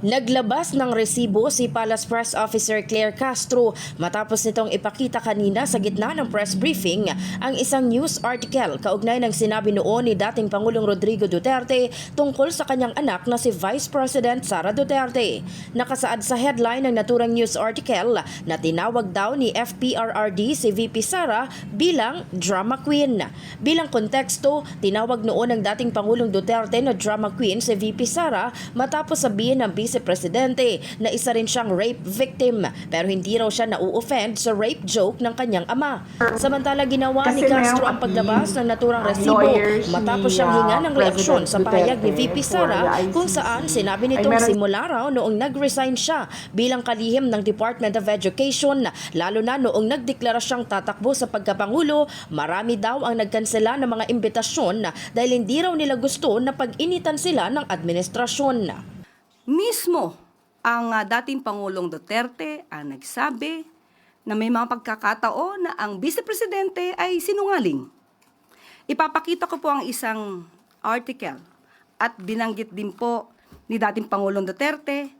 Naglabas ng resibo si Palace Press Officer Claire Castro matapos nitong ipakita kanina sa gitna ng press briefing ang isang news article kaugnay ng sinabi noon ni dating Pangulong Rodrigo Duterte tungkol sa kanyang anak na si Vice President Sara Duterte. Nakasaad sa headline ng naturang news article na tinawag daw ni FPRRD si VP Sara bilang drama queen. Bilang konteksto, tinawag noon ng dating Pangulong Duterte na drama queen si VP Sara matapos sabihin ng Vice Presidente na isa rin siyang rape victim pero hindi raw siya na-offend sa rape joke ng kanyang ama. Samantala ginawa ni Castro ang paglabas ng naturang resibo matapos siyang hinga ng reaksyon sa pahayag ni VP Sara kung saan sinabi nitong simula raw noong nag-resign siya bilang kalihim ng Department of Education, lalo na noong nagdeklara siyang tatakbo sa pagkapangulo, marami daw ang nagkansela ng mga imbitasyon dahil hindi raw nila gusto na pag-initan sila ng administrasyon. Mismo ang dating Pangulong Duterte ang nagsabi na may mga pagkakataon na ang Vice Presidente ay sinungaling. Ipapakita ko po ang isang article at binanggit din po ni dating Pangulong Duterte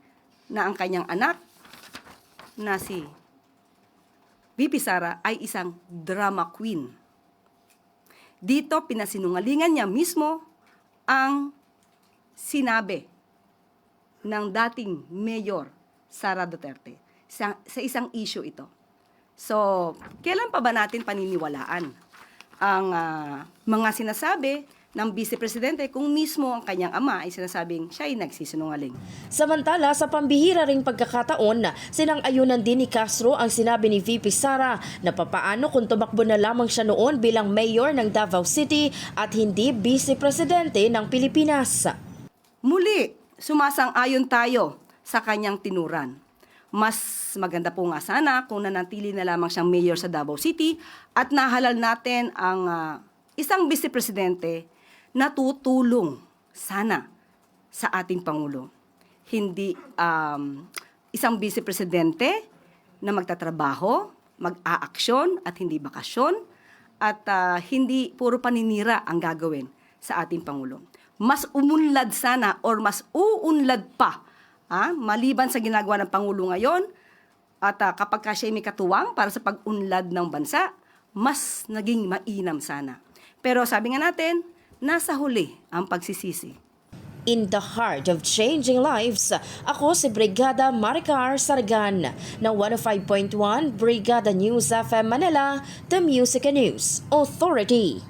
na ang kanyang anak na si VP Sara ay isang drama queen. Dito pinasinungalingan niya mismo ang sinabi ng dating Mayor Sara Duterte sa isang issue ito. So, kailan pa ba natin paniniwalaan ang mga sinasabi ng Vice Presidente kung mismo ang kanyang ama ay sinasabing siya ay nagsisinungaling? Samantala, sa pambihira ring pagkakataon, sinang-ayunan din ni Castro ang sinabi ni VP Sara na papaano kung tumakbo na lamang siya noon bilang mayor ng Davao City at hindi Vice Presidente ng Pilipinas. Muli, sumasang-ayon tayo sa kanyang tinuran. Mas maganda po nga sana kung nanatili na lamang siyang mayor sa Davao City at nahalal natin ang isang Vice Presidente na tutulong sana sa ating Pangulo. Hindi isang Vice Presidente na magtatrabaho, mag-aaksyon at hindi bakasyon at hindi puro paninira ang gagawin sa ating Pangulo. Mas umunlad sana or mas uunlad pa maliban sa ginagawa ng Pangulo ngayon at kapag siya may katuwang para sa pag-unlad ng bansa, mas naging mainam sana. Pero sabi nga natin, nasa huli ang pagsisisi. In the heart of changing lives, ako si Brigada Maricar Sargan ng 105.1 Brigada News FM Manila, the Music and News Authority.